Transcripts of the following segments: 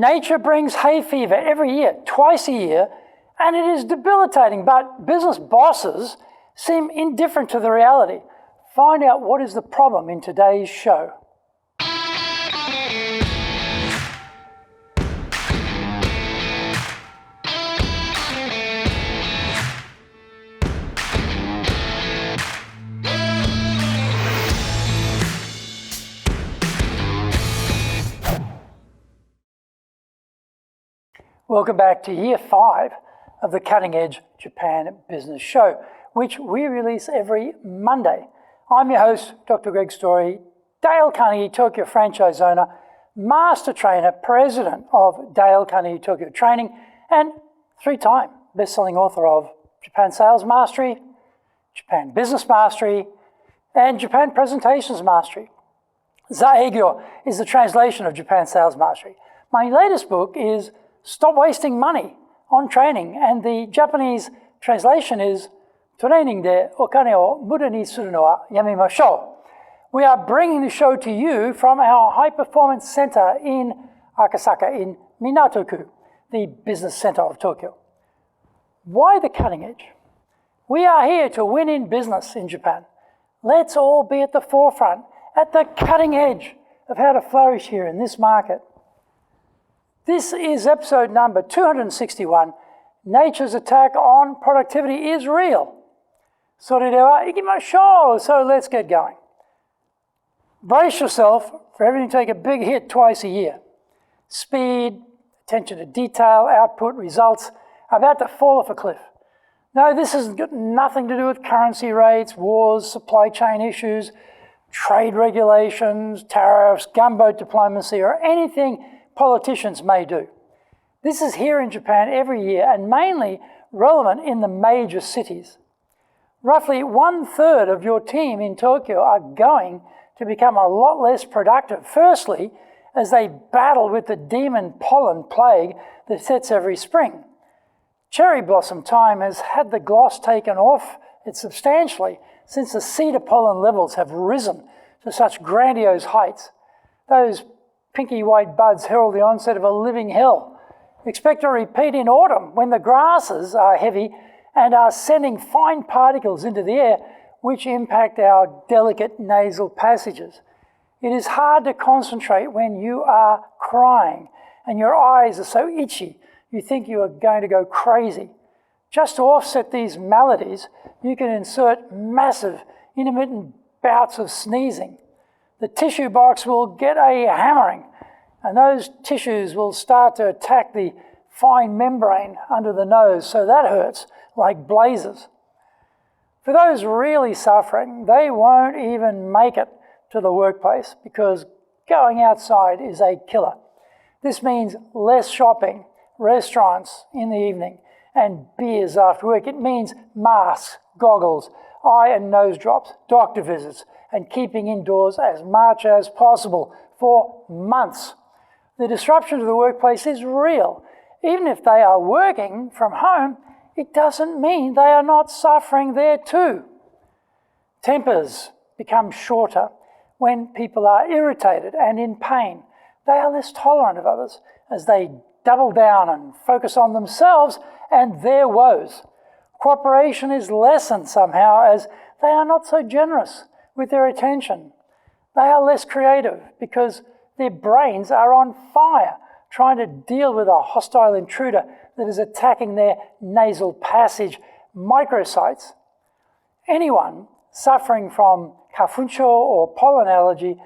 Nature brings hay fever every year, twice a year, and it is debilitating, but business bosses seem indifferent to the reality. Find out what is the problem in today's show. Welcome back to Year 5 of the Cutting Edge Japan Business Show, which we release every Monday. I'm your host, Dr. Greg Story, Dale Carnegie Tokyo franchise owner, master trainer, president of Dale Carnegie Tokyo Training, and 3-time best-selling author of Japan Sales Mastery, Japan Business Mastery, and Japan Presentations Mastery. Zaegyo is the translation of Japan Sales Mastery. My latest book is Stop Wasting Money on Training, and the Japanese translation is Training de okane o muda ni suru no wa yamemashou. We are bringing the show to you from our High Performance Center in Akasaka in Minato-ku, the business center of Tokyo. Why the cutting edge? We are here to win in business in Japan. Let's all be at the forefront, at the cutting edge of how to flourish here in this market. This is episode number 261. Nature's attack on productivity is real. それでは行きましょう. So let's get going. Brace yourself for everything to take a big hit twice a year. Speed, attention to detail, output, results are about to fall off a cliff. No, this has got nothing to do with currency rates, wars, supply chain issues, trade regulations, tariffs, gunboat diplomacy, or anything politicians may do. This is here in Japan every year and mainly relevant in the major cities. Roughly 1/3 of your team in Tokyo are going to become a lot less productive. Firstly, as they battle with the demon pollen plague that hits every spring. Cherry blossom time has had the gloss taken off it substantially since the cedar pollen levels have risen to such grandiose heights. Those pinky white buds herald the onset of a living hell. Expect a repeat in autumn when the grasses are heavy and are sending fine particles into the air which impact our delicate nasal passages. It is hard to concentrate when you are crying and your eyes are so itchy you think you are going to go crazy. Just to offset these maladies, you can insert massive intermittent bouts of sneezing. The tissue box will get a hammering, and those tissues will start to attack the fine membrane under the nose, so that hurts like blazes. For those really suffering, they won't even make it to the workplace because going outside is a killer. This means less shopping, restaurants in the evening, and beers after work. It means masks, goggles, eye and nose drops, doctor visits, and keeping indoors as much as possible for months. The disruption to the workplace is real. Even if they are working from home, it doesn't mean they are not suffering there too. Tempers become shorter when people are irritated and in pain. They are less tolerant of others as they double down and focus on themselves and their woes. Cooperation is lessened somehow as they are not so generous with their attention. They are less creative because their brains are on fire trying to deal with a hostile intruder that is attacking their nasal passage microsites. Anyone suffering from kafuncho or pollen allergy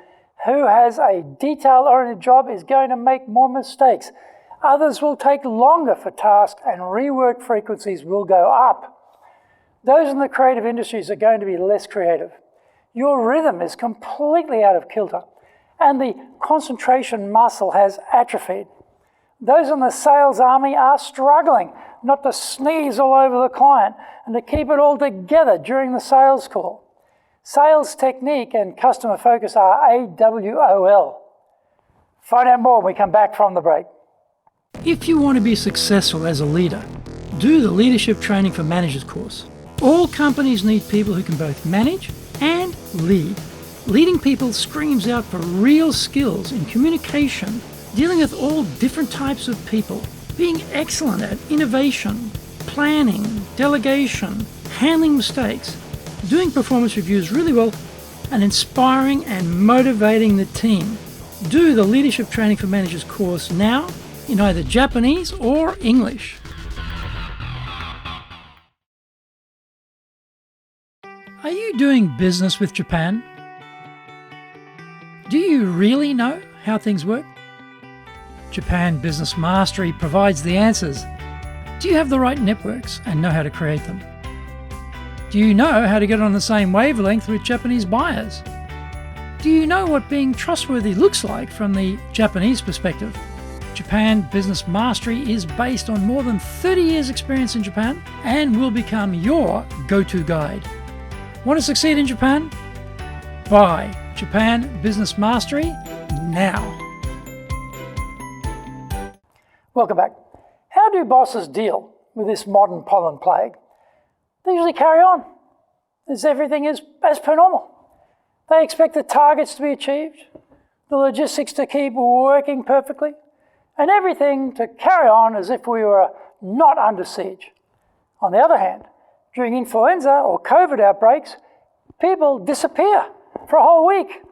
who has a detail-oriented job is going to make more mistakes. Others will take longer for tasks and rework frequencies will go up. Those in the creative industries are going to be less creative. Your rhythm is completely out of kilter and the concentration muscle has atrophied. Those in the sales army are struggling not to sneeze all over the client and to keep it all together during the sales call. Sales technique and customer focus are AWOL. Find out more when we come back from the break. If you want to be successful as a leader, do the Leadership Training for Managers course. All companies need people who can both manage and lead. Leading people screams out for real skills in communication, dealing with all different types of people, being excellent at innovation, planning, delegation, handling mistakes, doing performance reviews really well, and inspiring and motivating the team. Do the Leadership Training for Managers course now in either Japanese or English. Are you doing business with Japan? Do you really know how things work? Japan Business Mastery provides the answers. Do you have the right networks and know how to create them? Do you know how to get on the same wavelength with Japanese buyers? Do you know what being trustworthy looks like from the Japanese perspective? Japan Business Mastery is based on more than 30 years' experience in Japan and will become your go-to guide. Want to succeed in Japan? Buy Japan Business Mastery now. Welcome back. How do bosses deal with this modern pollen plague? They usually carry on as everything is as per normal. They expect the targets to be achieved, the logistics to keep working perfectly, and everything to carry on as if we were not under siege. On the other hand, during influenza or COVID outbreaks, people disappear for a whole week,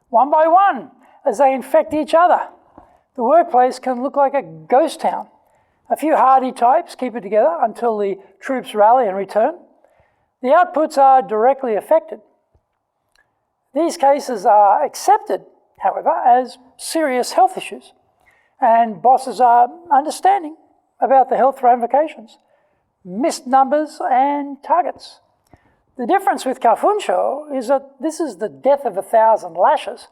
one by one, as they infect each other. The workplace can look like a ghost town. A few hardy types keep it together until the troops rally and return. The outputs are directly affected. These cases are accepted, however, as serious health issues, and bosses are understanding about the health ramifications, missed numbers and targets. The difference with Kafunsho is that this is the death of 1,000 lashes.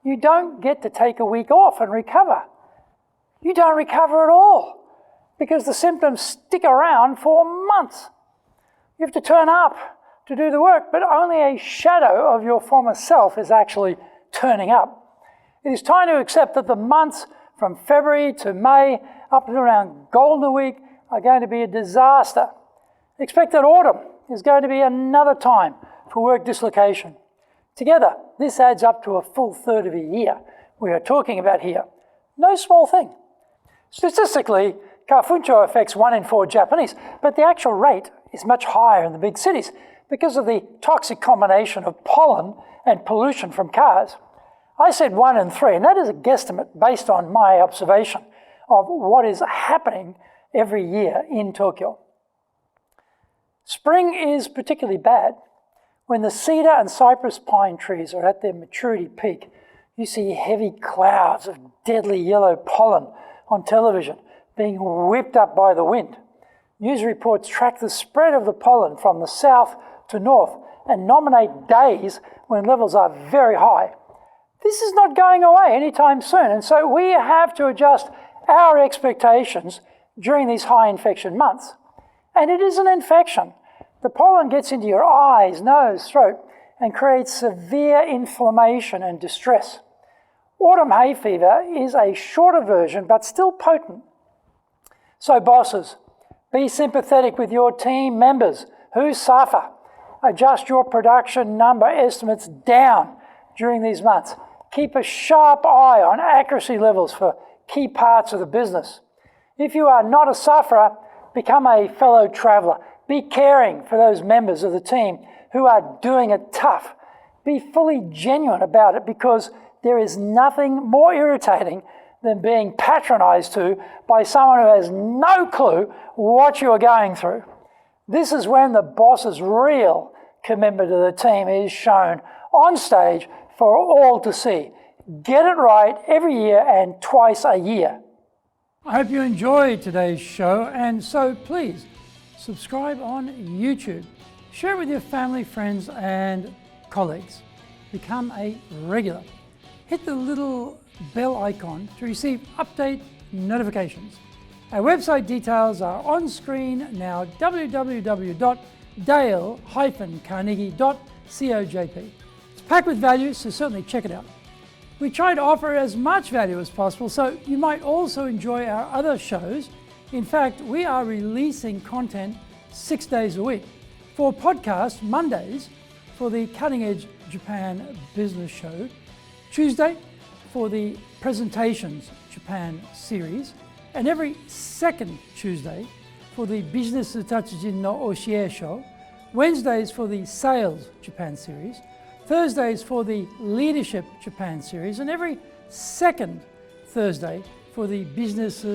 You don't get to take a week off and recover. You don't recover at all because the symptoms stick around for months. You have to turn up to do the work, but only a shadow of your former self is actually turning up. It is time to accept that the months from February to May up to around Golden Week are going to be a disaster. Expect that autumn is going to be another time for work dislocation. Together, this adds up to a full third of a year we are talking about here. No small thing. Statistically, Kafunsho affects 1 in 4 Japanese, but the actual rate is much higher in the big cities because of the toxic combination of pollen and pollution from cars. I said 1 in 3, and that is a guesstimate based on my observation of what is happening every year in Tokyo. Spring is particularly bad. When the cedar and cypress pine trees are at their maturity peak, you see heavy clouds of deadly yellow pollen on television being whipped up by the wind. News reports track the spread of the pollen from the south to north and nominate days when levels are very high. This is not going away anytime soon, and so we have to adjust our expectations during these high infection months. And it is an infection. The pollen gets into your eyes, nose, throat, and creates severe inflammation and distress. Autumn hay fever is a shorter version, but still potent. So bosses, be sympathetic with your team members who suffer. Adjust your production number estimates down during these months. Keep a sharp eye on accuracy levels for key parts of the business. If you are not a sufferer, become a fellow traveler. Be caring for those members of the team who are doing it tough. Be fully genuine about it because there is nothing more irritating than being patronized to by someone who has no clue what you are going through. This is when the boss's real commitment to the team is shown on stage for all to see. Get it right every year and twice a year. I hope you enjoyed today's show, and so please subscribe on YouTube. Share it with your family, friends, and colleagues. Become a regular. Hit the little bell icon to receive update notifications. Our website details are on screen now, www.dale-carnegie.cojp. It's packed with value, so certainly check it out. We try to offer as much value as possible, so you might also enjoy our other shows. In fact, we are releasing content 6 days a week. For podcast, Mondays for the Cutting Edge Japan Business Show, Tuesday for the Presentations Japan series, and every second Tuesday for the Business Tatsujin no Oshie Show, Wednesdays for the Sales Japan series, Thursdays for the Leadership Japan series, and every second Thursday for the Business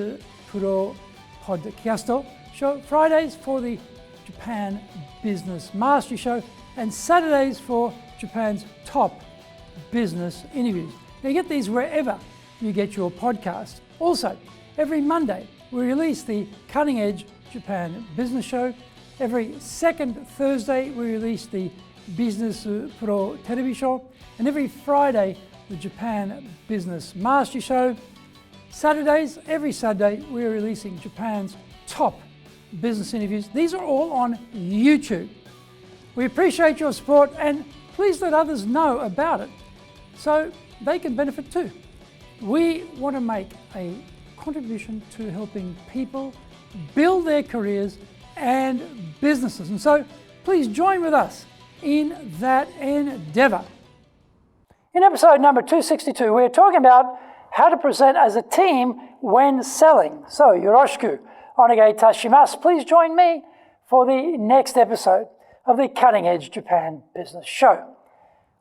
Pro Podcast Show, Fridays for the Japan Business Mastery Show, and Saturdays for Japan's top business interviews. Now you get these wherever you get your podcast. Also, every Monday we release the Cutting Edge Japan Business Show. Every second Thursday we release the Business Pro Television Show, and every Friday the Japan Business Mastery Show. Every Saturday we're releasing Japan's top business interviews. These are all on YouTube. We appreciate your support, and please let others know about it so they can benefit too. We want to make a contribution to helping people build their careers and businesses, and so please join with us in that endeavor. In episode number 262, we're talking about how to present as a team when selling. So, yoroshiku onegai itashimasu. Please join me for the next episode of the Cutting Edge Japan Business Show.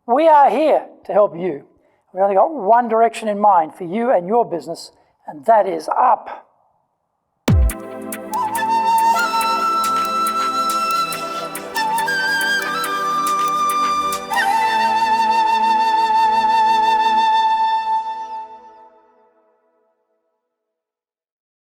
We are here to help you. We've only got one direction in mind for you and your business, and that is up.